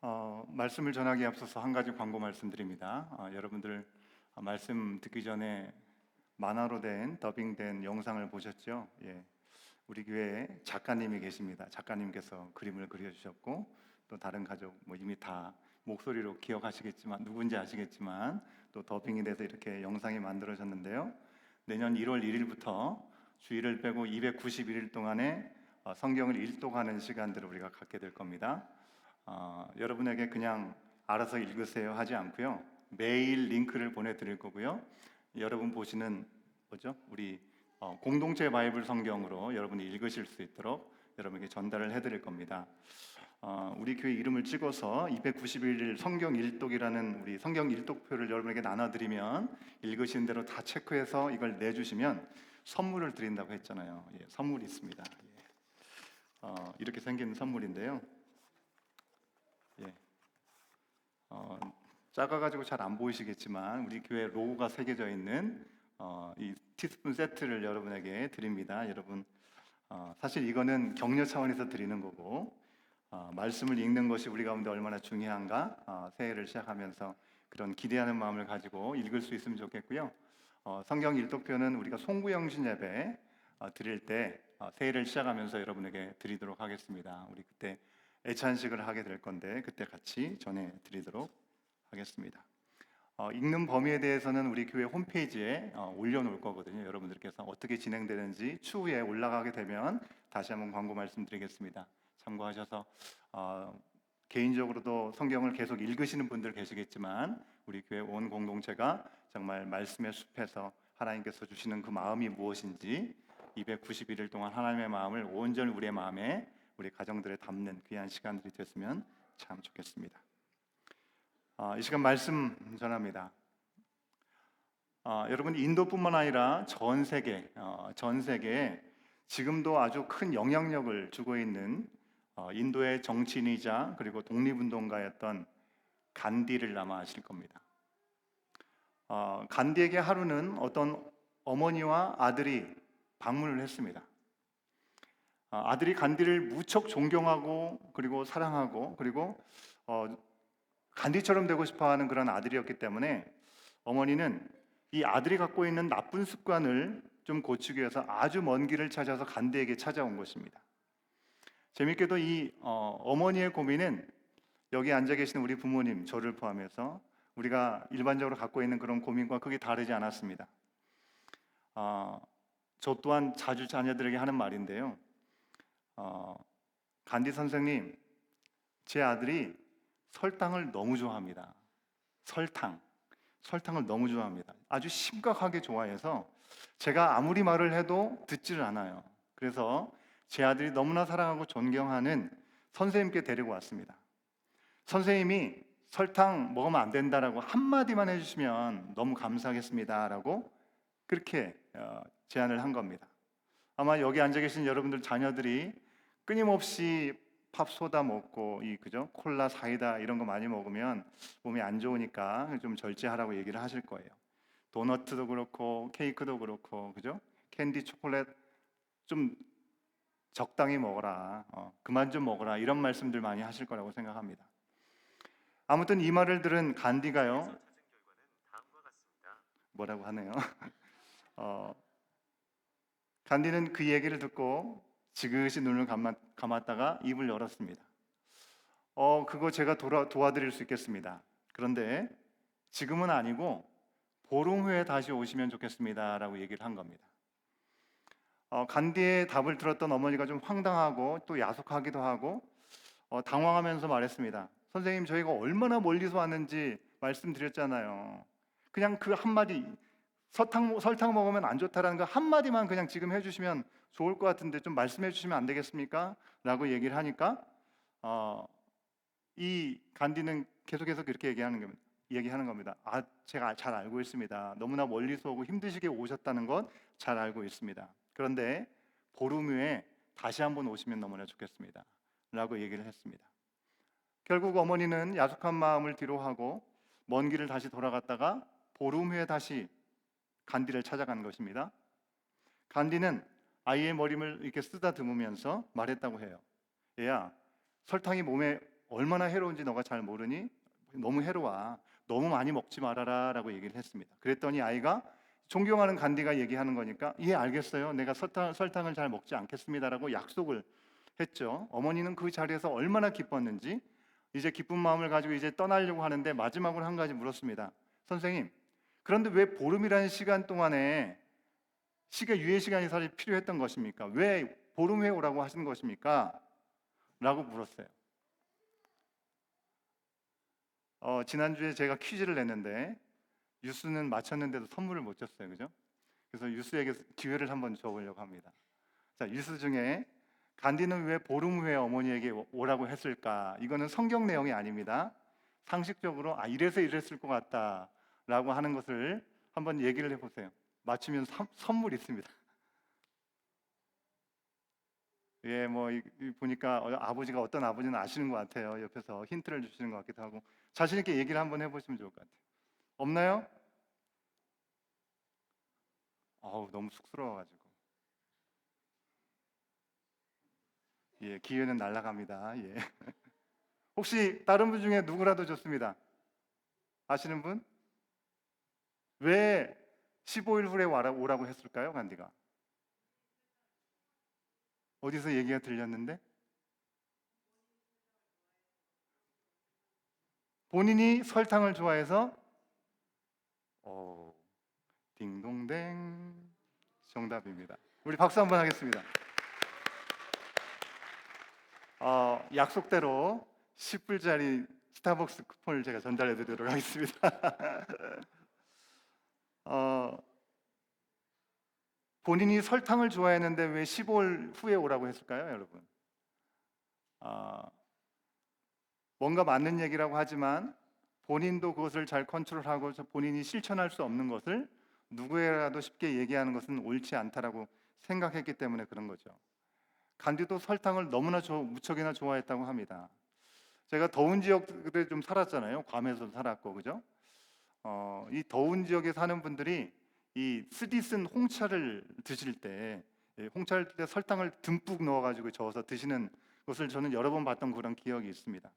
말씀을 전하기에 앞서서 한 가지 광고 말씀드립니다. 여러분들 말씀 듣기 전에 만화로 된 더빙된 영상을 보셨죠? 예, 우리 교회에 작가님이 계십니다. 작가님께서 그림을 그려주셨고 또 다른 가족 이미 다 목소리로 기억하시겠지만 누군지 아시겠지만 또 더빙이 돼서 이렇게 영상이 만들어졌는데요. 내년 1월 1일부터 주일을 빼고 291일 동안에 성경을 일독하는 시간들을 우리가 갖게 될 겁니다. 여러분에게 그냥 알아서 읽으세요 하지 않고요. 매일 링크를 보내드릴 거고요. 여러분 보시는 우리 공동체 바이블 성경으로 여러분이 읽으실 수 있도록 여러분에게 전달을 해드릴 겁니다. 우리 교회 이름을 찍어서 291일 성경 일독이라는 우리 성경 일독표를 여러분에게 나눠드리면 읽으신 대로 다 체크해서 이걸 내주시면 선물을 드린다고 했잖아요. 예, 선물이 있습니다. 예. 이렇게 생긴 선물인데요. 예. 작아가지고 잘 안 보이시겠지만 우리 교회 로고가 새겨져 있는 이 티스푼 세트를 여러분에게 드립니다. 여러분 사실 이거는 격려 차원에서 드리는 거고 말씀을 읽는 것이 우리 가운데 얼마나 중요한가 새해를 시작하면서 그런 기대하는 마음을 가지고 읽을 수 있으면 좋겠고요. 성경 일독표는 우리가 송구영신 예배 드릴 때 새해를 시작하면서 여러분에게 드리도록 하겠습니다. 우리 그때 애찬식을 하게 될 건데 그때 같이 전해드리도록 하겠습니다. 읽는 범위에 대해서는 우리 교회 홈페이지에 올려놓을 거거든요. 여러분들께서 어떻게 진행되는지 추후에 올라가게 되면 다시 한번 광고 말씀드리겠습니다. 참고하셔서 개인적으로도 성경을 계속 읽으시는 분들 계시겠지만 우리 교회 온 공동체가 정말 말씀의 숲에서 하나님께서 주시는 그 마음이 무엇인지 291일 동안 하나님의 마음을 온전히 우리의 마음에 우리 가정들에 담는 귀한 시간들이 됐으면 참 좋겠습니다. 이 시간 말씀 전합니다. 여러분 인도뿐만 아니라 전 세계에 지금도 아주 큰 영향력을 주고 있는 인도의 정치인이자 그리고 독립운동가였던 간디를 아마 아실 겁니다. 간디에게 하루는 어떤 어머니와 아들이 방문을 했습니다. 아들이 간디를 무척 존경하고 그리고 사랑하고 그리고 간디처럼 되고 싶어하는 그런 아들이었기 때문에 어머니는 이 아들이 갖고 있는 나쁜 습관을 좀 고치기 위해서 아주 먼 길을 찾아서 간디에게 찾아온 것입니다. 재밌게도 이 어머니의 고민은 여기 앉아 계시는 우리 부모님, 저를 포함해서 우리가 일반적으로 갖고 있는 그런 고민과 크게 다르지 않았습니다. 저 또한 자주 자녀들에게 하는 말인데요. 간디 선생님, 제 아들이 설탕을 너무 좋아합니다. 설탕을 너무 좋아합니다. 아주 심각하게 좋아해서 제가 아무리 말을 해도 듣지를 않아요. 그래서 제 아들이 너무나 사랑하고 존경하는 선생님께 데리고 왔습니다. 선생님이 설탕 먹으면 안 된다라고 한마디만 해주시면 너무 감사하겠습니다 라고 그렇게 제안을 한 겁니다. 아마 여기 앉아 계신 여러분들 자녀들이 끊임없이 팝소다 먹고 콜라, 사이다 이런 거 많이 먹으면 몸에 안 좋으니까 좀 절제하라고 얘기를 하실 거예요. 도너트도 그렇고 케이크도 그렇고 캔디, 초콜릿 좀 적당히 먹어라, 그만 좀 먹어라 이런 말씀들 많이 하실 거라고 생각합니다. 아무튼 이 말을 들은 간디가요 뭐라고 하네요. 간디는 그 얘기를 듣고 지그시 눈을 감았다가 입을 열었습니다. 그거 제가 도와드릴 수 있겠습니다. 그런데 지금은 아니고 보름 후에 다시 오시면 좋겠습니다 라고 얘기를 한 겁니다. 간디의 답을 들었던 어머니가 좀 황당하고 또 야속하기도 하고 당황하면서 말했습니다. 선생님, 저희가 얼마나 멀리서 왔는지 말씀드렸잖아요. 그냥 그 한마디, 설탕 먹으면 안 좋다라는 그 한마디만 그냥 지금 해주시면 좋을 것 같은데 좀 말씀해 주시면 안 되겠습니까? 라고 얘기를 하니까 이 간디는 계속해서 그렇게 얘기하는 겁니다. 제가 잘 알고 있습니다. 너무나 멀리서 오고 힘드시게 오셨다는 것 잘 알고 있습니다. 그런데 보름 후에 다시 한번 오시면 너무나 좋겠습니다 라고 얘기를 했습니다. 결국 어머니는 야속한 마음을 뒤로하고 먼 길을 다시 돌아갔다가 보름 후에 다시 간디를 찾아간 것입니다. 간디는 아이의 머리를 이렇게 쓰다듬으면서 말했다고 해요. 얘야, 설탕이 몸에 얼마나 해로운지 너가 잘 모르니? 너무 해로워. 너무 많이 먹지 말아라 라고 얘기를 했습니다. 그랬더니 아이가 존경하는 간디가 얘기하는 거니까 예 알겠어요. 내가 설탕을 잘 먹지 않겠습니다라고 약속을 했죠. 어머니는 그 자리에서 얼마나 기뻤는지 이제 기쁜 마음을 가지고 이제 떠나려고 하는데 마지막으로 한 가지 물었습니다. 선생님, 그런데 왜 보름이라는 시간 동안에 유예 시간이 사실 필요했던 것입니까? 왜 보름 후에 오라고 하신 것입니까? 라고 물었어요. 지난주에 제가 퀴즈를 냈는데 유스는 맞췄는데도 선물을 못 줬어요. 그죠? 그래서 유스에게 기회를 한번 줘보려고 합니다. 자, 유스 중에 간디는 왜 보름 후에 어머니에게 오라고 했을까? 이거는 성경 내용이 아닙니다. 상식적으로 이래서 이랬을 것 같다라고 하는 것을 한번 얘기를 해보세요. 맞추면 선물 있습니다. 예, 보니까 아버지가 어떤 아버지는 아시는 것 같아요. 옆에서 힌트를 주시는 것 같기도 하고 자신 있게 얘기를 한번 해보시면 좋을 것 같아요. 없나요? 너무 쑥스러워가지고. 예, 기회는 날아갑니다. 예. 혹시 다른 분 중에 누구라도 좋습니다. 아시는 분? 왜 15일 후에 오라고 했을까요, 간디가? 어디서 얘기가 들렸는데? 본인이 설탕을 좋아해서 딩동댕 정답입니다. 우리 박수 한번 하겠습니다. 약속대로 10불짜리 스타벅스 쿠폰을 제가 전달해 드리도록 하겠습니다. 본인이 설탕을 좋아했는데 왜 15일 후에 오라고 했을까요, 여러분? 뭔가 맞는 얘기라고 하지만 본인도 그것을 잘 컨트롤하고 본인이 실천할 수 없는 것을 누구에라도 쉽게 얘기하는 것은 옳지 않다라고 생각했기 때문에 그런 거죠. 간디도 설탕을 너무나 무척이나 좋아했다고 합니다. 제가 더운 지역에 좀 살았잖아요. 괌에서 살았고, 그죠? 이 더운 지역에 사는 분들이 이 쓰디쓴 홍차를 드실 때, 홍차를 때 설탕을 듬뿍 넣어가지고 저어서 드시는 것을 저는 여러 번 봤던 그런 기억이 있습니다.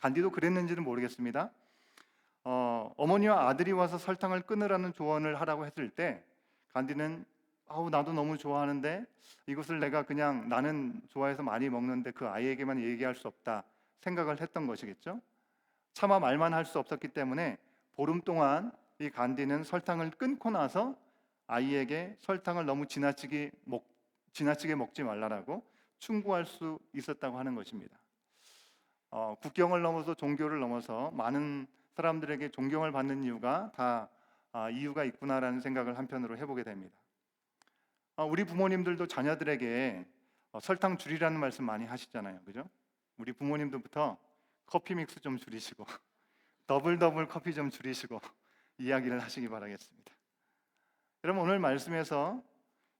간디도 그랬는지는 모르겠습니다. 어머니와 아들이 와서 설탕을 끊으라는 조언을 하라고 했을 때 간디는 나도 너무 좋아하는데 이것을 내가 그냥 나는 좋아해서 많이 먹는데 그 아이에게만 얘기할 수 없다 생각을 했던 것이겠죠. 차마 말만 할 수 없었기 때문에 보름 동안 이 간디는 설탕을 끊고 나서 아이에게 설탕을 너무 지나치게 먹지 말라라고 충고할 수 있었다고 하는 것입니다. 국경을 넘어서 종교를 넘어서 많은 사람들에게 존경을 받는 이유가 다 이유가 있구나라는 생각을 한편으로 해보게 됩니다. 우리 부모님들도 자녀들에게 설탕 줄이라는 말씀 많이 하시잖아요, 그죠? 우리 부모님들부터 커피 믹스 좀 줄이시고 더블 커피 좀 줄이시고 이야기를 하시기 바라겠습니다. 여러분, 오늘 말씀에서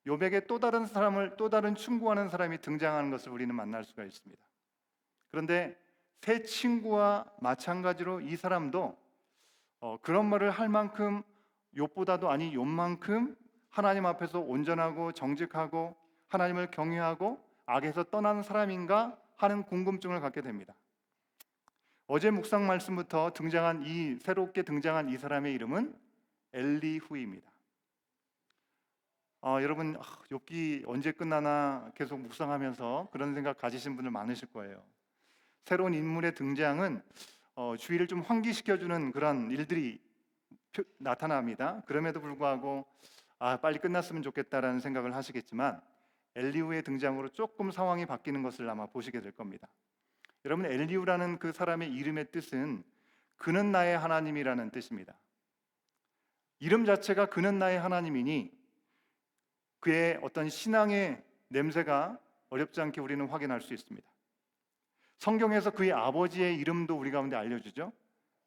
욥에게 또 다른 충고하는 사람이 등장하는 것을 우리는 만날 수가 있습니다. 그런데 새 친구와 마찬가지로 이 사람도 그런 말을 할 만큼 욥만큼 하나님 앞에서 온전하고 정직하고 하나님을 경외하고 악에서 떠난 사람인가 하는 궁금증을 갖게 됩니다. 어제 묵상 말씀부터 새롭게 등장한 이 사람의 이름은 엘리후입니다. 여러분, 욥기 언제 끝나나 계속 묵상하면서 그런 생각 가지신 분들 많으실 거예요. 새로운 인물의 등장은 주의를 좀 환기시켜주는 그런 일들이 나타납니다. 그럼에도 불구하고 빨리 끝났으면 좋겠다라는 생각을 하시겠지만 엘리후의 등장으로 조금 상황이 바뀌는 것을 아마 보시게 될 겁니다. 여러분, 엘리후라는 그 사람의 이름의 뜻은 그는 나의 하나님이라는 뜻입니다. 이름 자체가 그는 나의 하나님이니 그의 어떤 신앙의 냄새가 어렵지 않게 우리는 확인할 수 있습니다. 성경에서 그의 아버지의 이름도 우리 가운데 알려주죠.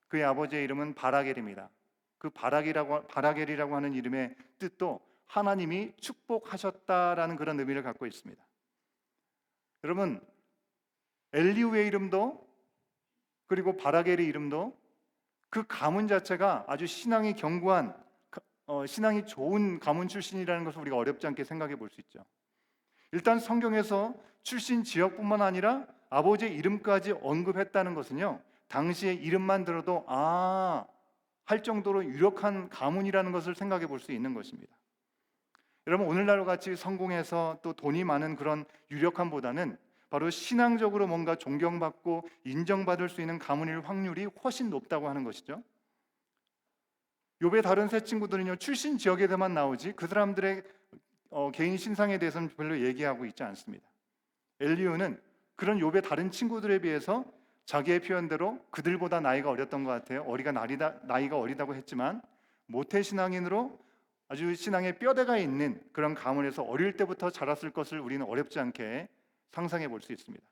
그의 아버지의 이름은 바라겔입니다. 그 바라겔이라고 하는 이름의 뜻도 하나님이 축복하셨다라는 그런 의미를 갖고 있습니다. 여러분, 엘리후의 이름도 그리고 바라겔의 이름도 그 가문 자체가 아주 신앙이 견고한 신앙이 좋은 가문 출신이라는 것을 우리가 어렵지 않게 생각해 볼 수 있죠. 일단 성경에서 출신 지역뿐만 아니라 아버지의 이름까지 언급했다는 것은요, 당시의 이름만 들어도 할 정도로 유력한 가문이라는 것을 생각해 볼 수 있는 것입니다. 여러분, 오늘날과 같이 성공해서 또 돈이 많은 그런 유력함보다는 바로 신앙적으로 뭔가 존경받고 인정받을 수 있는 가문일 확률이 훨씬 높다고 하는 것이죠. 욥의 다른 세 친구들은요, 출신 지역에서만 나오지 그 사람들의 개인 신상에 대해서는 별로 얘기하고 있지 않습니다. 엘리후는 그런 욥의 다른 친구들에 비해서 자기의 표현대로 그들보다 나이가 어렸던 것 같아요. 나이가 어리다고 했지만 모태신앙인으로 아주 신앙의 뼈대가 있는 그런 가문에서 어릴 때부터 자랐을 것을 우리는 어렵지 않게 상상해 볼 수 있습니다.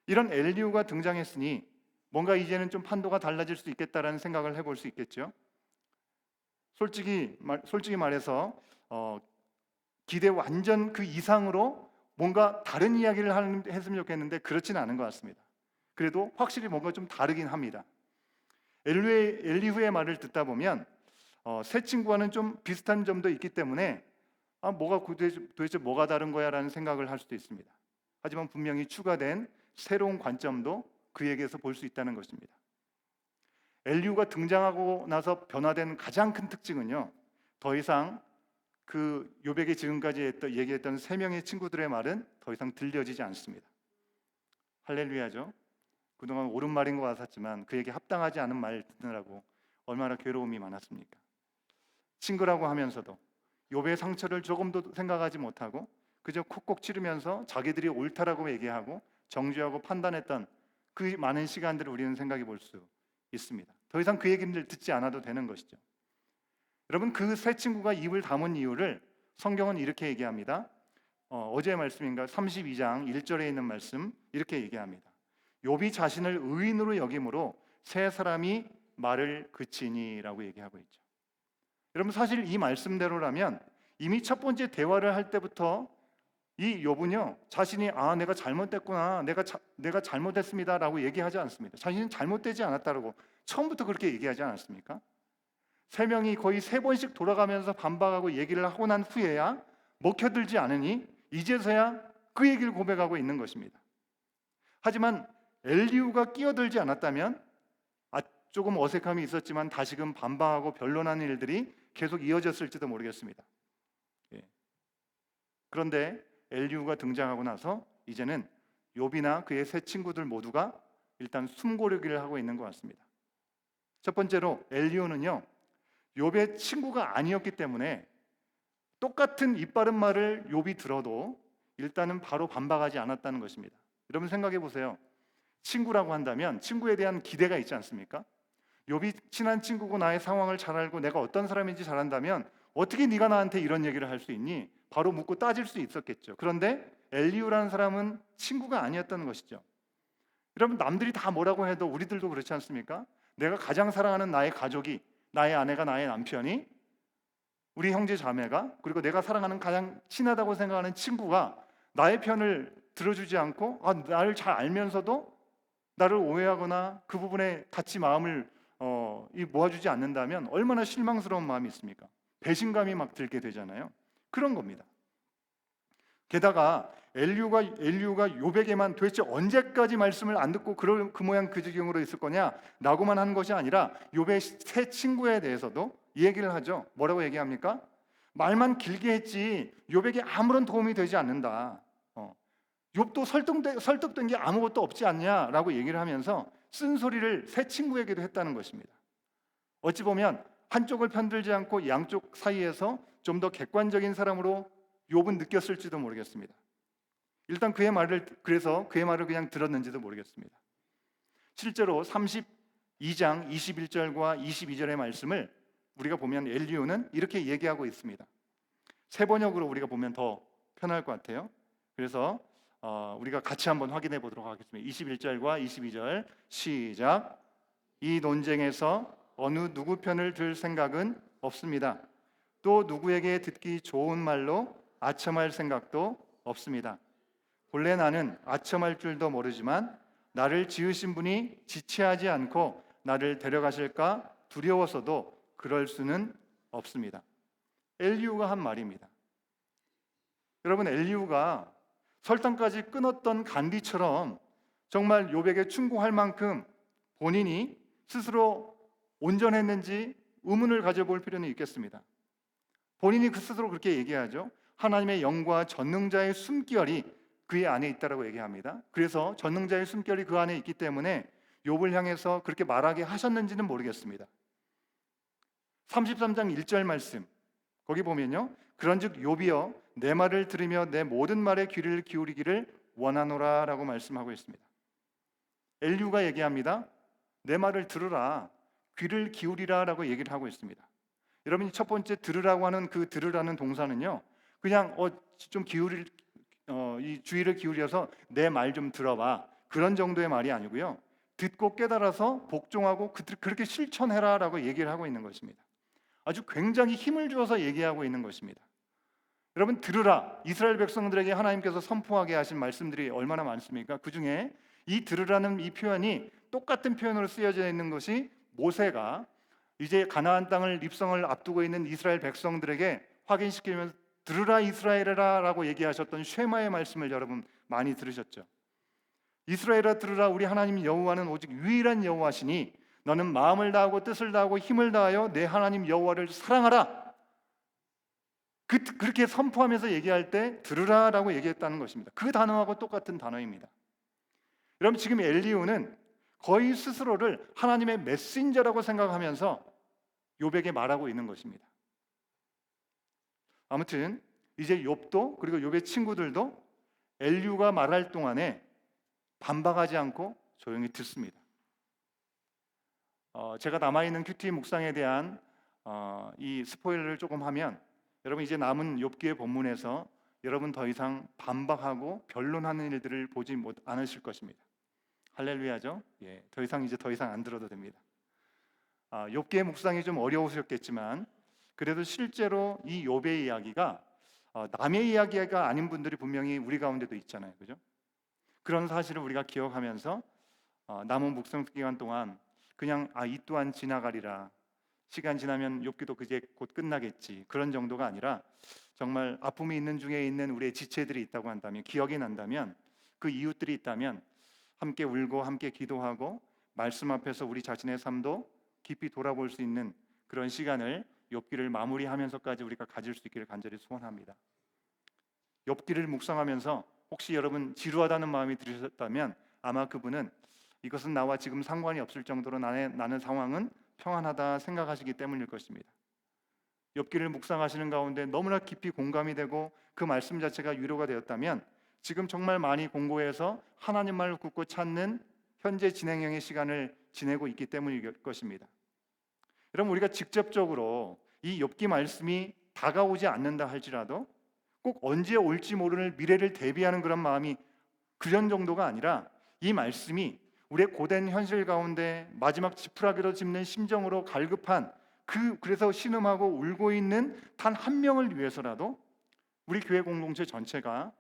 이런 엘리후가 등장했으니 뭔가 이제는 좀 판도가 달라질 수 있겠다라는 생각을 해볼 수 있겠죠. 솔직히 말해서 기대 완전 그 이상으로 뭔가 다른 이야기를 했으면 좋겠는데 그렇지는 않은 것 같습니다. 그래도 확실히 뭔가 좀 다르긴 합니다. 엘리후의 말을 듣다 보면 새 친구와는 좀 비슷한 점도 있기 때문에 도대체 뭐가 다른 거야 라는 생각을 할 수도 있습니다. 하지만 분명히 추가된 새로운 관점도 그에게서 볼 수 있다는 것입니다. 엘리후가 등장하고 나서 변화된 가장 큰 특징은요, 더 이상 그 욥에게 지금까지 얘기했던 세 명의 친구들의 말은 더 이상 들려지지 않습니다. 할렐루야죠. 그동안 옳은 말인 것 같았지만 그에게 합당하지 않은 말 듣느라고 얼마나 괴로움이 많았습니까? 친구라고 하면서도 욥의 상처를 조금도 생각하지 못하고 그저 콕콕 치르면서 자기들이 옳다라고 얘기하고 정죄하고 판단했던 그 많은 시간들을 우리는 생각해 볼 수 있습니다. 더 이상 그 얘기를 듣지 않아도 되는 것이죠. 여러분, 그 세 친구가 입을 다문 이유를 성경은 이렇게 얘기합니다. 어제의 말씀인가 32장 1절에 있는 말씀 이렇게 얘기합니다. 욥이 자신을 의인으로 여김으로 세 사람이 말을 그치니라고 얘기하고 있죠. 여러분, 사실 이 말씀대로라면 이미 첫 번째 대화를 할 때부터 이 욥은요, 자신이 내가 잘못됐구나, 내가 잘못했습니다라고 얘기하지 않습니다. 자신은 잘못되지 않았다라고 처음부터 그렇게 얘기하지 않았습니까? 세 명이 거의 세 번씩 돌아가면서 반박하고 얘기를 하고 난 후에야 먹혀들지 않으니 이제서야 그 얘기를 고백하고 있는 것입니다. 하지만 엘리후가 끼어들지 않았다면 조금 어색함이 있었지만 다시금 반박하고 변론하는 일들이 계속 이어졌을지도 모르겠습니다. 그런데 엘리후가 등장하고 나서 이제는 욥이나 그의 세 친구들 모두가 일단 숨고르기를 하고 있는 것 같습니다. 첫 번째로 엘리후는요, 욥의 친구가 아니었기 때문에 똑같은 입바른 말을 욥이 들어도 일단은 바로 반박하지 않았다는 것입니다. 여러분 생각해 보세요. 친구라고 한다면 친구에 대한 기대가 있지 않습니까? 욥이 친한 친구고 나의 상황을 잘 알고 내가 어떤 사람인지 잘 안다면 어떻게 네가 나한테 이런 얘기를 할 수 있니? 바로 묻고 따질 수 있었겠죠. 그런데 엘리후라는 사람은 친구가 아니었다는 것이죠. 여러분, 남들이 다 뭐라고 해도 우리들도 그렇지 않습니까? 내가 가장 사랑하는 나의 가족이, 나의 아내가, 나의 남편이, 우리 형제 자매가, 그리고 내가 사랑하는 가장 친하다고 생각하는 친구가 나의 편을 들어주지 않고 나를 잘 알면서도 나를 오해하거나 그 부분에 같이 마음을 모아주지 않는다면 얼마나 실망스러운 마음이 있습니까? 배신감이 막 들게 되잖아요. 그런 겁니다. 게다가 엘리후가 욥에게만 도대체 언제까지 말씀을 안 듣고 그 모양 그 지경으로 있을 거냐라고만 하는 것이 아니라 욥의 세 친구에 대해서도 이 얘기를 하죠. 뭐라고 얘기합니까? 말만 길게 했지 욥에게 아무런 도움이 되지 않는다. 욥도 설득된 게 아무것도 없지 않냐라고 얘기를 하면서 쓴소리를 세 친구에게도 했다는 것입니다. 어찌 보면 한쪽을 편들지 않고 양쪽 사이에서 좀 더 객관적인 사람으로 욥은 느꼈을지도 모르겠습니다. 일단 그래서 그의 말을 그냥 들었는지도 모르겠습니다. 실제로 32장 21절과 22절의 말씀을 우리가 보면 엘리후는 이렇게 얘기하고 있습니다. 세 번역으로 우리가 보면 더 편할 것 같아요. 그래서 우리가 같이 한번 확인해 보도록 하겠습니다. 21절과 22절 시작. 이 논쟁에서 어느 누구 편을 들 생각은 없습니다. 또 누구에게 듣기 좋은 말로 아첨할 생각도 없습니다. 본래 나는 아첨할 줄도 모르지만 나를 지으신 분이 지체하지 않고 나를 데려가실까 두려워서도 그럴 수는 없습니다. 엘리후가 한 말입니다. 여러분, 엘리후가 설탕까지 끊었던 간디처럼 정말 욥에게 충고할 만큼 본인이 스스로 온전했는지 의문을 가져볼 필요는 있겠습니다. 본인이 그 스스로 그렇게 얘기하죠. 하나님의 영과 전능자의 숨결이 그의 안에 있다라고 얘기합니다. 그래서 전능자의 숨결이 그 안에 있기 때문에 욥을 향해서 그렇게 말하게 하셨는지는 모르겠습니다. 33장 1절 말씀 거기 보면요, 그런즉 욥이여 내 말을 들으며 내 모든 말에 귀를 기울이기를 원하노라 라고 말씀하고 있습니다. 엘리후가 얘기합니다. 내 말을 들으라, 귀를 기울이라 라고 얘기를 하고 있습니다. 여러분이 첫 번째 들으라고 하는 그 들으라는 동사는요, 그냥 좀 이 주의를 기울여서 내 말 좀 들어봐, 그런 정도의 말이 아니고요, 듣고 깨달아서 복종하고 그렇게 실천해라 라고 얘기를 하고 있는 것입니다. 아주 굉장히 힘을 주어서 얘기하고 있는 것입니다. 여러분, 들으라, 이스라엘 백성들에게 하나님께서 선포하게 하신 말씀들이 얼마나 많습니까? 그 중에 이 들으라는 이 표현이 똑같은 표현으로 쓰여져 있는 것이 모세가 이제 가나안 땅을 입성을 앞두고 있는 이스라엘 백성들에게 확인시키면서 들으라 이스라엘아 라고 얘기하셨던 쉐마의 말씀을 여러분 많이 들으셨죠. 이스라엘아 들으라, 우리 하나님 여호와는 오직 유일한 여호와시니 너는 마음을 다하고 뜻을 다하고 힘을 다하여 내 하나님 여호와를 사랑하라. 그렇게 선포하면서 얘기할 때 들으라 라고 얘기했다는 것입니다. 그 단어하고 똑같은 단어입니다. 여러분, 지금 엘리후는 거의 스스로를 하나님의 메신저라고 생각하면서 욥에게 말하고 있는 것입니다. 아무튼 이제 욥도 그리고 욥의 친구들도 엘리후가 말할 동안에 반박하지 않고 조용히 듣습니다. 제가 남아있는 큐티 묵상에 대한 이 스포일러를 조금 하면, 여러분 이제 남은 욥기의 본문에서 여러분 더 이상 반박하고 변론하는 일들을 보지 않으실 것입니다. 할렐루야죠. 예, 더 이상 안 들어도 됩니다. 욥기의 묵상이 좀 어려우셨겠지만 그래도 실제로 이 욥의 이야기가 남의 이야기가 아닌 분들이 분명히 우리 가운데도 있잖아요, 그죠? 그런 사실을 우리가 기억하면서 남은 묵상 기간 동안 그냥 이 또한 지나가리라, 시간 지나면 욥기도 그제 곧 끝나겠지, 그런 정도가 아니라 정말 아픔이 있는 중에 있는 우리의 지체들이 있다고 한다면, 기억이 난다면, 그 이웃들이 있다면 함께 울고 함께 기도하고 말씀 앞에서 우리 자신의 삶도 깊이 돌아볼 수 있는 그런 시간을 욥기를 마무리하면서까지 우리가 가질 수 있기를 간절히 소원합니다. 욥기를 묵상하면서 혹시 여러분 지루하다는 마음이 들으셨다면 아마 그분은 이것은 나와 지금 상관이 없을 정도로 나는 상황은 평안하다 생각하시기 때문일 것입니다. 욥기를 묵상하시는 가운데 너무나 깊이 공감이 되고 그 말씀 자체가 위로가 되었다면 지금 정말 많이 공고해서 하나님만을 굳고 찾는 현재 진행형의 시간을 지내고 있기 때문일 것입니다. 여러분, 우리가 직접적으로 이 욥기 말씀이 다가오지 않는다 할지라도 꼭 언제 올지 모르는 미래를 대비하는 그런 마음이 그런 정도가 아니라 이 말씀이 우리의 고된 현실 가운데 마지막 지푸라기로 짚는 심정으로 갈급한 그래서 신음하고 울고 있는 단 한 명을 위해서라도 우리 교회 공동체 전체가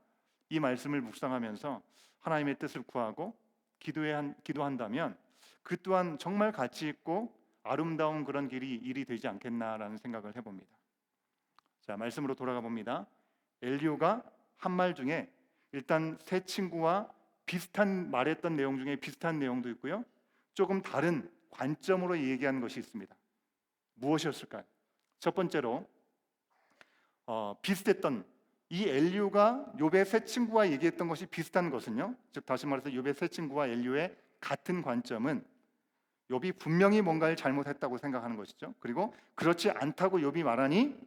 이 말씀을 묵상하면서 하나님의 뜻을 구하고 기도한다면 그 또한 정말 가치 있고 아름다운 그런 일이 되지 않겠나라는 생각을 해봅니다. 자, 말씀으로 돌아가 봅니다. 엘리후가 한 말 중에 일단 세 친구와 비슷한 말했던 내용 중에 비슷한 내용도 있고요, 조금 다른 관점으로 얘기하는 것이 있습니다. 무엇이었을까요? 첫 번째로 비슷했던 이 엘리후가 욥의 세 친구와 얘기했던 것이 비슷한 것은요, 즉 다시 말해서 욥의 세 친구와 엘리후의 같은 관점은 욥이 분명히 뭔가를 잘못했다고 생각하는 것이죠. 그리고 그렇지 않다고 욥이 말하니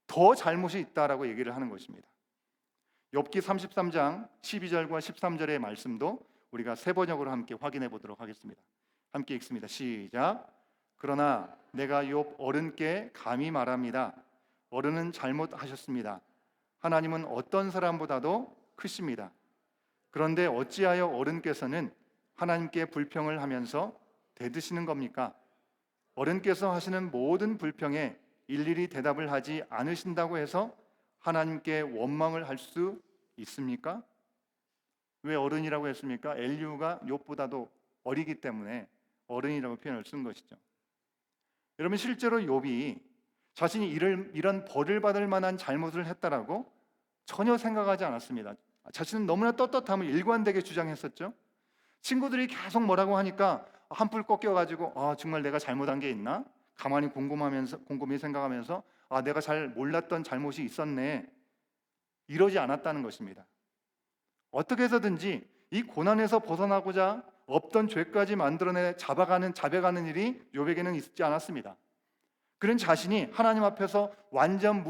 더 잘못이 있다라고 얘기를 하는 것입니다. 욥기 33장 12절과 13절의 말씀도 우리가 세 번역으로 함께 확인해 보도록 하겠습니다. 함께 읽습니다. 시작. 그러나 내가 욥 어른께 감히 말합니다. 어른은 잘못하셨습니다. 하나님은 어떤 사람보다도 크십니다. 그런데 어찌하여 어른께서는 하나님께 불평을 하면서 대드시는 겁니까? 어른께서 하시는 모든 불평에 일일이 대답을 하지 않으신다고 해서 하나님께 원망을 할 수 있습니까? 왜 어른이라고 했습니까? 엘리후가 욥보다도 어리기 때문에 어른이라고 표현을 쓴 것이죠. 여러분, 실제로 욥이 자신이 이런 벌을 받을 만한 잘못을 했다라고 전혀 생각하지 않았습니다. 자신은 너무나 떳떳함을 일관되게 주장했었죠. 친구들이 계속 뭐라고 하니까 한풀 꺾여가지고 정말 내가 잘못한 게 있나? 가만히 곰곰이 생각하면서 내가 잘 몰랐던 잘못이 있었네. 이러지 않았다는 것입니다. 어떻게 해서든지 이 고난에서 벗어나고자 없던 죄까지 만들어내 자백하는 일이 욥에게는 있지 않았습니다. 그는 자신이 하나님 앞에서 완전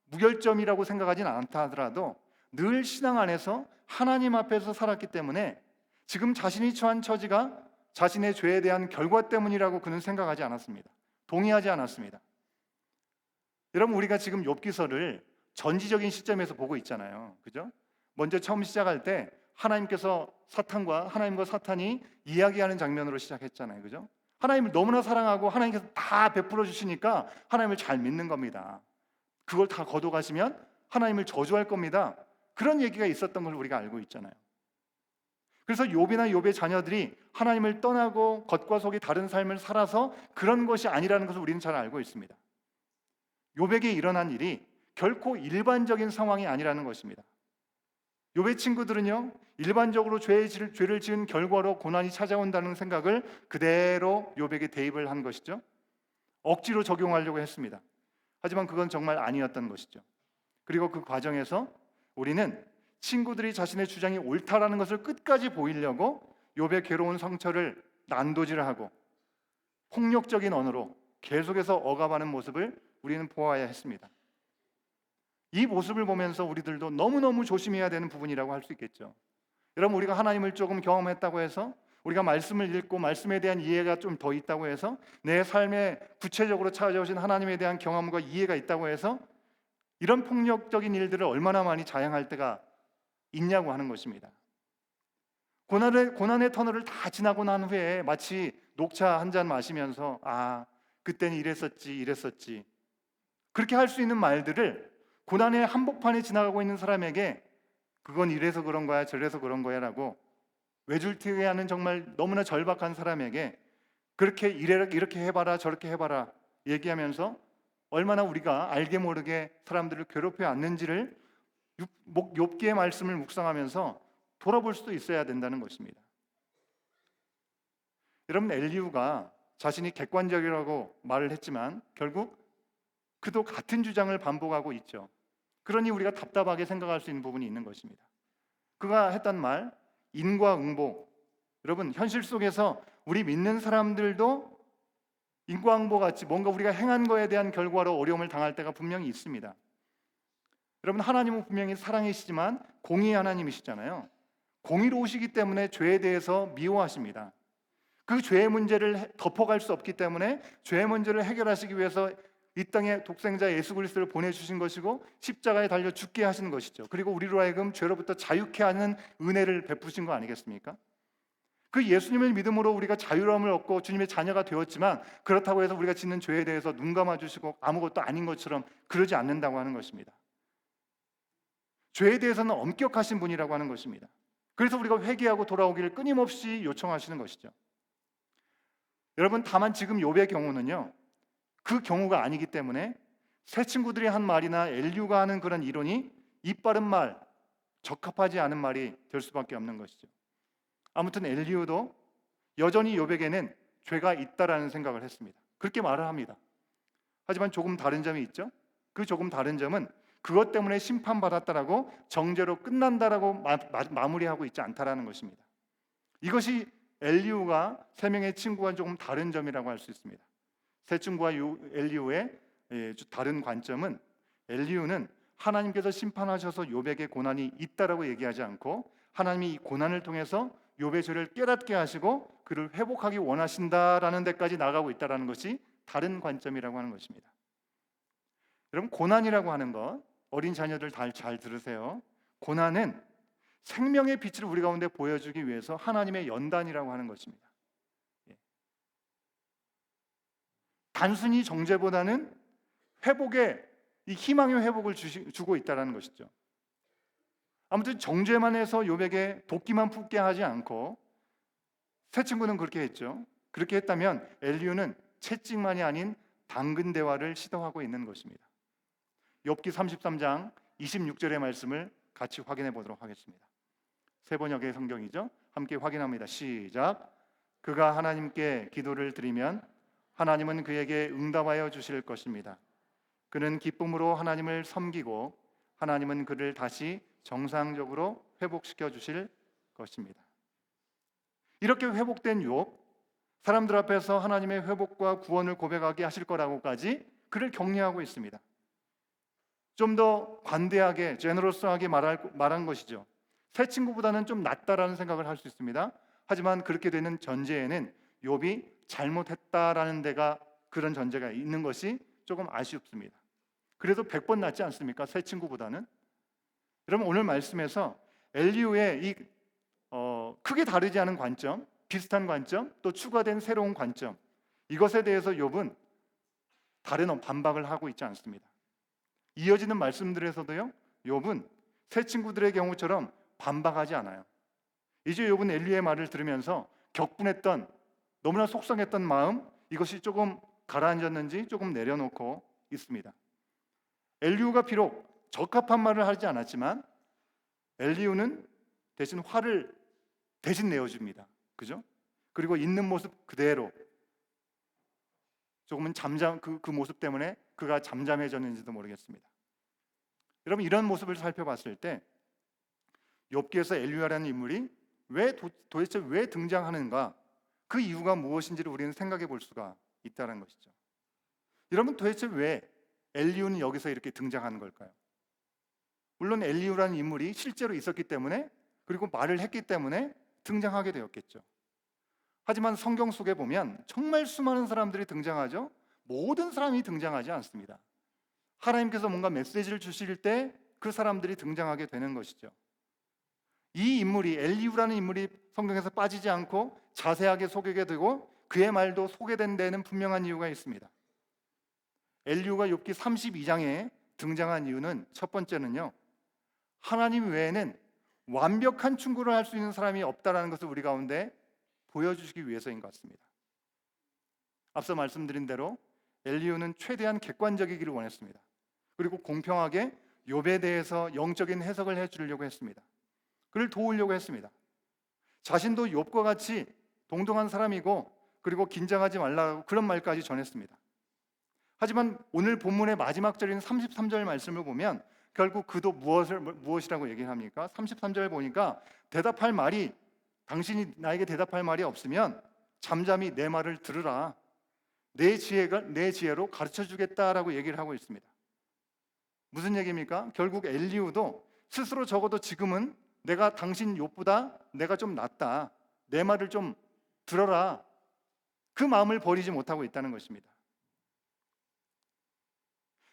무결점이라고 생각하진 않다 하더라도 늘 신앙 안에서 하나님 앞에서 살았기 때문에 지금 자신이 처한 처지가 자신의 죄에 대한 결과 때문이라고 그는 생각하지 않았습니다. 동의하지 않았습니다. 여러분, 우리가 지금 욥기서를 전지적인 시점에서 보고 있잖아요. 그죠? 먼저 처음 시작할 때 하나님과 사탄이 이야기하는 장면으로 시작했잖아요. 그죠? 하나님을 너무나 사랑하고 하나님께서 다 베풀어 주시니까 하나님을 잘 믿는 겁니다. 그걸 다 거둬가시면 하나님을 저주할 겁니다. 그런 얘기가 있었던 걸 우리가 알고 있잖아요. 그래서 욥이나 욥의 자녀들이 하나님을 떠나고 겉과 속이 다른 삶을 살아서 그런 것이 아니라는 것을 우리는 잘 알고 있습니다. 욥에게 일어난 일이 결코 일반적인 상황이 아니라는 것입니다. 욥의 친구들은요, 일반적으로 죄를 지은 결과로 고난이 찾아온다는 생각을 그대로 욥에게 대입을 한 것이죠. 억지로 적용하려고 했습니다. 하지만 그건 정말 아니었던 것이죠. 그리고 그 과정에서 우리는 친구들이 자신의 주장이 옳다라는 것을 끝까지 보이려고 욥의 괴로운 상처를 난도질하고 폭력적인 언어로 계속해서 억압하는 모습을 우리는 보아야 했습니다. 이 모습을 보면서 우리들도 너무너무 조심해야 되는 부분이라고 할 수 있겠죠. 여러분, 우리가 하나님을 조금 경험했다고 해서, 우리가 말씀을 읽고 말씀에 대한 이해가 좀 더 있다고 해서, 내 삶에 구체적으로 찾아오신 하나님에 대한 경험과 이해가 있다고 해서 이런 폭력적인 일들을 얼마나 많이 자행할 때가 있냐고 하는 것입니다. 고난의 터널을 다 지나고 난 후에 마치 녹차 한 잔 마시면서 그때는 이랬었지 그렇게 할 수 있는 말들을 고난의 한복판에 지나가고 있는 사람에게 그건 이래서 그런 거야 저래서 그런 거야 라고 외줄타기 하는 정말 너무나 절박한 사람에게 그렇게 이렇게 해봐라 저렇게 해봐라 얘기하면서 얼마나 우리가 알게 모르게 사람들을 괴롭혀 왔는지를 욥기의 말씀을 묵상하면서 돌아볼 수도 있어야 된다는 것입니다. 여러분, 엘리후가 자신이 객관적이라고 말을 했지만 결국 그도 같은 주장을 반복하고 있죠. 그러니 우리가 답답하게 생각할 수 있는 부분이 있는 것입니다. 그가 했던 말, 인과응보. 여러분, 현실 속에서 우리 믿는 사람들도 인과응보 같이 뭔가 우리가 행한 거에 대한 결과로 어려움을 당할 때가 분명히 있습니다. 여러분, 하나님은 분명히 사랑이시지만 공의의 하나님이시잖아요. 공의로우시기 때문에 죄에 대해서 미워하십니다. 그 죄의 문제를 덮어갈 수 없기 때문에 죄의 문제를 해결하시기 위해서 이 땅에 독생자 예수 그리스도를 보내주신 것이고 십자가에 달려 죽게 하신 것이죠. 그리고 우리로 하여금 죄로부터 자유케 하는 은혜를 베푸신 거 아니겠습니까? 그 예수님을 믿음으로 우리가 자유로움을 얻고 주님의 자녀가 되었지만 그렇다고 해서 우리가 짓는 죄에 대해서 눈 감아주시고 아무것도 아닌 것처럼 그러지 않는다고 하는 것입니다. 죄에 대해서는 엄격하신 분이라고 하는 것입니다. 그래서 우리가 회개하고 돌아오기를 끊임없이 요청하시는 것이죠. 여러분, 다만 지금 욥의 경우는요, 그 경우가 아니기 때문에 새 친구들이 한 말이나 엘리후가 하는 그런 이론이 입 바른 말, 적합하지 않은 말이 될 수밖에 없는 것이죠. 아무튼 엘리후도 여전히 욥에게는 죄가 있다라는 생각을 했습니다. 그렇게 말을 합니다. 하지만 조금 다른 점이 있죠. 그 조금 다른 점은 그것 때문에 심판받았다라고 정죄로 끝난다라고 마무리하고 있지 않다라는 것입니다. 이것이 엘리후가 세 명의 친구와 조금 다른 점이라고 할 수 있습니다. 세 친구와 엘리후의 다른 관점은 엘리후는 하나님께서 심판하셔서 욥에게 고난이 있다라고 얘기하지 않고 하나님이 이 고난을 통해서 욥의 죄를 깨닫게 하시고 그를 회복하기 원하신다라는 데까지 나가고 있다라는 것이 다른 관점이라고 하는 것입니다. 여러분, 고난이라고 하는 것, 어린 자녀들 잘 들으세요. 고난은 생명의 빛을 우리 가운데 보여주기 위해서 하나님의 연단이라고 하는 것입니다. 단순히 정죄보다는 이 희망의 회복을 주고 있다는 것이죠. 아무튼 정죄만 해서 욥에게 도끼만 품게 하지 않고 새 친구는 그렇게 했죠. 그렇게 했다면 엘리후는 채찍만이 아닌 당근 대화를 시도하고 있는 것입니다. 욥기 33장 26절의 말씀을 같이 확인해 보도록 하겠습니다. 세 번역의 성경이죠. 함께 확인합니다. 시작. 그가 하나님께 기도를 드리면 하나님은 그에게 응답하여 주실 것입니다. 그는 기쁨으로 하나님을 섬기고 하나님은 그를 다시 정상적으로 회복시켜 주실 것입니다. 이렇게 회복된 욥, 사람들 앞에서 하나님의 회복과 구원을 고백하게 하실 거라고까지 그를 격려하고 있습니다. 좀 더 관대하게, 제너러스하게 말한 것이죠. 새 친구보다는 좀 낫다라는 생각을 할 수 있습니다. 하지만 그렇게 되는 전제에는 욥이 잘못했다라는 데가, 그런 전제가 있는 것이 조금 아쉽습니다. 그래도 100번 낫지 않습니까? 새 친구보다는. 여러분, 오늘 말씀에서 엘리후의 이 크게 다르지 않은 관점, 비슷한 관점, 또 추가된 새로운 관점, 이것에 대해서 욥은 다른 반박을 하고 있지 않습니다. 이어지는 말씀들에서도요, 욥은 새 친구들의 경우처럼 반박하지 않아요. 이제 욥은 엘리후의 말을 들으면서 격분했던, 너무나 속상했던 마음, 이것이 조금 가라앉았는지 조금 내려놓고 있습니다. 엘리후가 비록 적합한 말을 하지 않았지만 엘리후는 대신 화를 대신 내어줍니다. 그죠? 그리고 있는 모습 그대로, 조금은 그 모습 때문에 그가 잠잠해졌는지도 모르겠습니다. 여러분, 이런 모습을 살펴봤을 때 욥기에서 엘리후라는 인물이 도대체 왜 등장하는가, 그 이유가 무엇인지를 우리는 생각해 볼 수가 있다는 것이죠. 여러분, 도대체 왜 엘리후는 여기서 이렇게 등장하는 걸까요? 물론 엘리후라는 인물이 실제로 있었기 때문에, 그리고 말을 했기 때문에 등장하게 되었겠죠. 하지만 성경 속에 보면 정말 수많은 사람들이 등장하죠. 모든 사람이 등장하지 않습니다. 하나님께서 뭔가 메시지를 주실 때 그 사람들이 등장하게 되는 것이죠. 이 인물이, 엘리후라는 인물이 성경에서 빠지지 않고 자세하게 소개가 되고 그의 말도 소개된 데는 분명한 이유가 있습니다. 엘리후가 욥기 32장에 등장한 이유는, 첫 번째는요, 하나님 외에는 완벽한 충고를 할 수 있는 사람이 없다는 것을 우리 가운데 보여주시기 위해서인 것 같습니다. 앞서 말씀드린 대로 엘리후는 최대한 객관적이기를 원했습니다. 그리고 공평하게 욥에 대해서 영적인 해석을 해주려고 했습니다. 그를 도우려고 했습니다. 자신도 욥과 같이 동등한 사람이고, 그리고 긴장하지 말라고 그런 말까지 전했습니다. 하지만 오늘 본문의 마지막 절인 33절 말씀을 보면 결국 그도 무엇이라고 얘기를 합니까? 33절 보니까 대답할 말이, 당신이 나에게 대답할 말이 없으면 잠잠히 내 말을 들으라, 내 지혜로 가르쳐 주겠다라고 얘기를 하고 있습니다. 무슨 얘기입니까? 결국 엘리후도 스스로 적어도 지금은 내가 당신 욥보다 내가 좀 낫다, 내 말을 좀 들어라, 그 마음을 버리지 못하고 있다는 것입니다.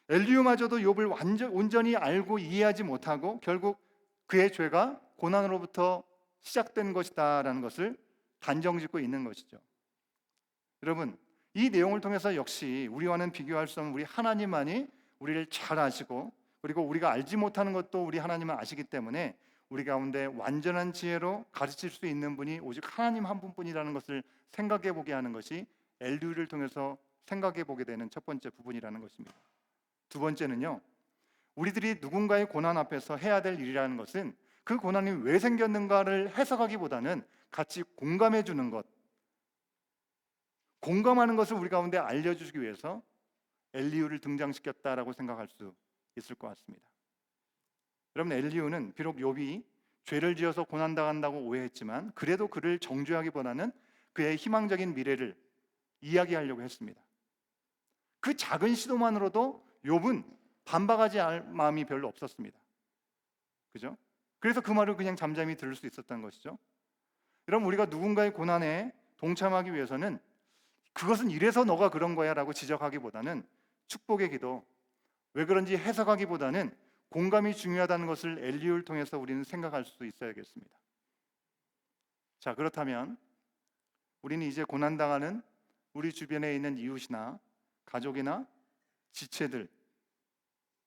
엘리후마저도 욥을 온전히 알고 이해하지 못하고 결국 그의 죄가 고난으로부터 시작된 것이다라는 것을 단정짓고 있는 것이죠. 여러분, 이 내용을 통해서 역시 우리와는 비교할 수 없는 우리 하나님만이 우리를 잘 아시고, 그리고 우리가 알지 못하는 것도 우리 하나님은 아시기 때문에 우리 가운데 완전한 지혜로 가르칠 수 있는 분이 오직 하나님 한 분뿐이라는 것을 생각해 보게 하는 것이 엘리후를 통해서 생각해 보게 되는 첫 번째 부분이라는 것입니다. 두 번째는요, 우리들이 누군가의 고난 앞에서 해야 될 일이라는 것은 그 고난이 왜 생겼는가를 해석하기보다는 같이 공감해 주는 것, 공감하는 것을 우리 가운데 알려주시기 위해서 엘리후를 등장시켰다라고 생각할 수 있을 것 같습니다. 여러분, 엘리후는 비록 욥이 죄를 지어서 고난당한다고 오해했지만 그래도 그를 정죄하기보다는 그의 희망적인 미래를 이야기하려고 했습니다. 그 작은 시도만으로도 욥은 반박하지 않을 마음이 별로 없었습니다. 그죠? 그래서 그 말을 그냥 잠잠히 들을 수 있었던 것이죠. 여러분, 우리가 누군가의 고난에 동참하기 위해서는 그것은 이래서 너가 그런 거야 라고 지적하기보다는 축복의 기도, 왜 그런지 해석하기보다는 공감이 중요하다는 것을 엘리후를 통해서 우리는 생각할 수 있어야겠습니다. 자, 그렇다면 우리는 이제 고난당하는 우리 주변에 있는 이웃이나 가족이나 지체들,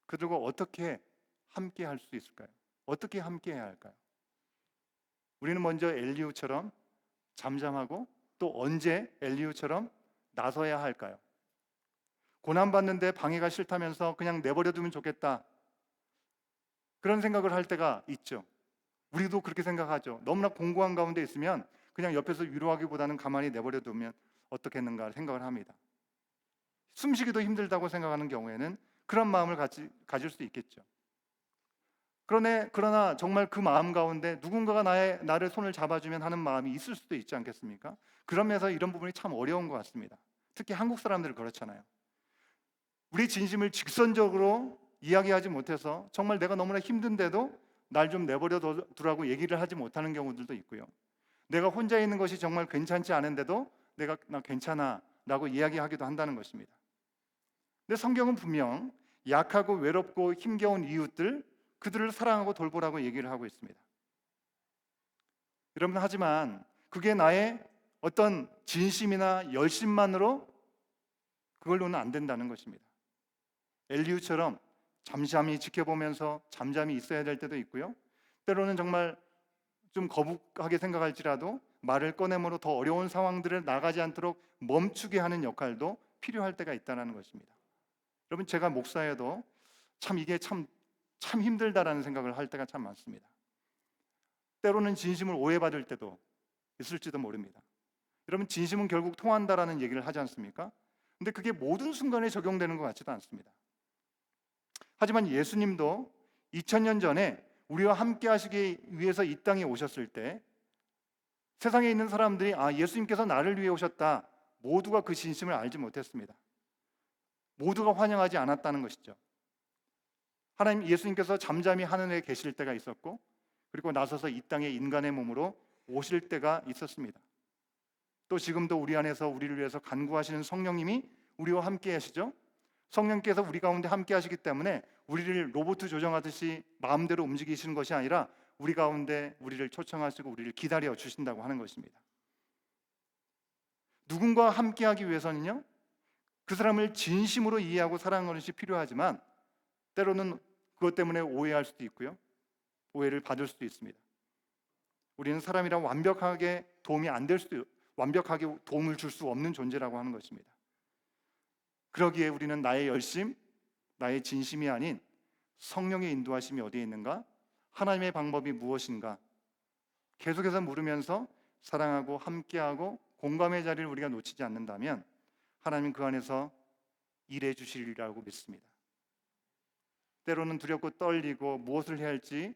그들과 어떻게 함께 할 수 있을까요? 어떻게 함께 해야 할까요? 우리는 먼저 엘리후처럼 잠잠하고 또 언제 엘리후처럼 나서야 할까요? 고난받는데 방해가 싫다면서 그냥 내버려 두면 좋겠다, 그런 생각을 할 때가 있죠. 우리도 그렇게 생각하죠. 너무나 공고한 가운데 있으면 그냥 옆에서 위로하기보다는 가만히 내버려 두면 어떻겠는가 생각을 합니다. 숨쉬기도 힘들다고 생각하는 경우에는 그런 마음을 가질 수 있겠죠. 그러나 정말 그 마음 가운데 누군가가 나를 손을 잡아주면 하는 마음이 있을 수도 있지 않겠습니까? 그러면서 이런 부분이 참 어려운 것 같습니다. 특히 한국 사람들은 그렇잖아요. 우리 진심을 직선적으로 이야기하지 못해서 정말 내가 너무나 힘든데도 날 좀 내버려 두라고 얘기를 하지 못하는 경우들도 있고요. 내가 혼자 있는 것이 정말 괜찮지 않은데도 나 괜찮아 라고 이야기하기도 한다는 것입니다. 근데 성경은 분명 약하고 외롭고 힘겨운 이웃들, 그들을 사랑하고 돌보라고 얘기를 하고 있습니다. 여러분, 하지만 그게 나의 어떤 진심이나 열심만으로 그걸로는 안 된다는 것입니다. 엘리후처럼 잠잠히 지켜보면서 잠잠히 있어야 될 때도 있고요. 때로는 정말 좀 거북하게 생각할지라도 말을 꺼내므로 더 어려운 상황들을 나가지 않도록 멈추게 하는 역할도 필요할 때가 있다는 것입니다. 여러분, 제가 목사여도 이게 참 힘들다라는 생각을 할 때가 참 많습니다. 때로는 진심을 오해받을 때도 있을지도 모릅니다. 여러분, 진심은 결국 통한다라는 얘기를 하지 않습니까? 근데 그게 모든 순간에 적용되는 것 같지도 않습니다. 하지만 예수님도 2000년 전에 우리와 함께 하시기 위해서 이 땅에 오셨을 때 세상에 있는 사람들이 예수님께서 나를 위해 오셨다, 모두가 그 진심을 알지 못했습니다. 모두가 환영하지 않았다는 것이죠. 하나님 예수님께서 잠잠히 하늘에 계실 때가 있었고, 그리고 나서서 이 땅에 인간의 몸으로 오실 때가 있었습니다. 또 지금도 우리 안에서 우리를 위해서 간구하시는 성령님이 우리와 함께 하시죠. 성령께서 우리 가운데 함께 하시기 때문에 우리를 로봇 조정하듯이 마음대로 움직이시는 것이 아니라 우리 가운데 우리를 초청하시고 우리를 기다려 주신다고 하는 것입니다. 누군가와 함께 하기 위해서는요, 그 사람을 진심으로 이해하고 사랑하는 것이 필요하지만 때로는 그것 때문에 오해할 수도 있고요, 오해를 받을 수도 있습니다. 우리는 사람이랑 완벽하게 완벽하게 도움을 줄 수 없는 존재라고 하는 것입니다. 그러기에 우리는 나의 열심, 나의 진심이 아닌 성령의 인도하심이 어디에 있는가? 하나님의 방법이 무엇인가? 계속해서 물으면서 사랑하고 함께하고 공감의 자리를 우리가 놓치지 않는다면 하나님은 그 안에서 일해 주시리라고 믿습니다. 때로는 두렵고 떨리고 무엇을 해야 할지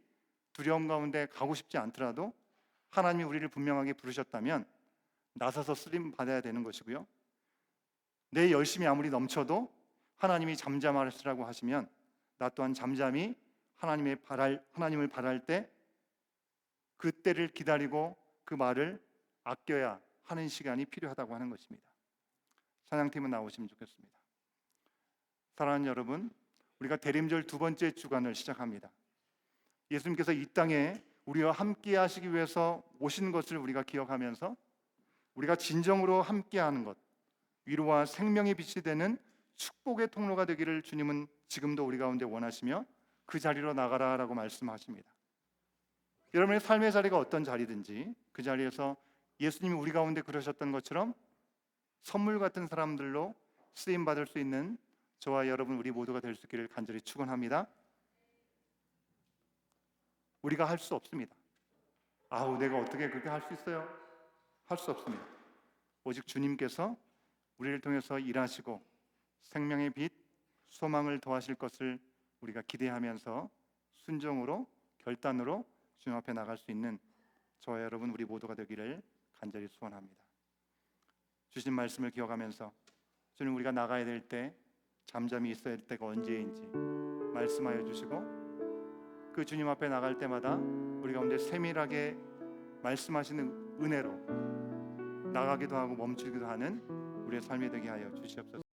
두려움 가운데 가고 싶지 않더라도 하나님이 우리를 분명하게 부르셨다면 나서서 쓰임 받아야 되는 것이고요. 내 열심이 아무리 넘쳐도 하나님이 잠잠하시라고 하시면 나 또한 잠잠히 하나님을 바랄 때 그 때를 기다리고 그 말을 아껴야 하는 시간이 필요하다고 하는 것입니다. 찬양팀은 나오시면 좋겠습니다. 사랑하는 여러분, 우리가 대림절 두 번째 주간을 시작합니다. 예수님께서 이 땅에 우리와 함께 하시기 위해서 오신 것을 우리가 기억하면서 우리가 진정으로 함께하는 것, 위로와 생명의 빛이 되는 축복의 통로가 되기를 주님은 지금도 우리 가운데 원하시며 그 자리로 나가라라고 말씀하십니다. 여러분의 삶의 자리가 어떤 자리든지 그 자리에서 예수님이 우리 가운데 그러셨던 것처럼 선물 같은 사람들로 쓰임 받을 수 있는 저와 여러분 우리 모두가 될 수 있기를 간절히 축원합니다. 우리가 할 수 없습니다. 내가 어떻게 그렇게 할 수 있어요? 할 수 없습니다. 오직 주님께서 우리를 통해서 일하시고 생명의 빛, 소망을 더하실 것을 우리가 기대하면서 순종으로, 결단으로 주님 앞에 나갈 수 있는 저와 여러분 우리 모두가 되기를 간절히 소원합니다. 주신 말씀을 기억하면서 주님, 우리가 나가야 될 때, 잠잠히 있어야 될 때가 언제인지 말씀하여 주시고 그 주님 앞에 나갈 때마다 우리 가운데 세밀하게 말씀하시는 은혜로 나가기도 하고 멈추기도 하는 우리의 삶이 되게 하여 주시옵소서.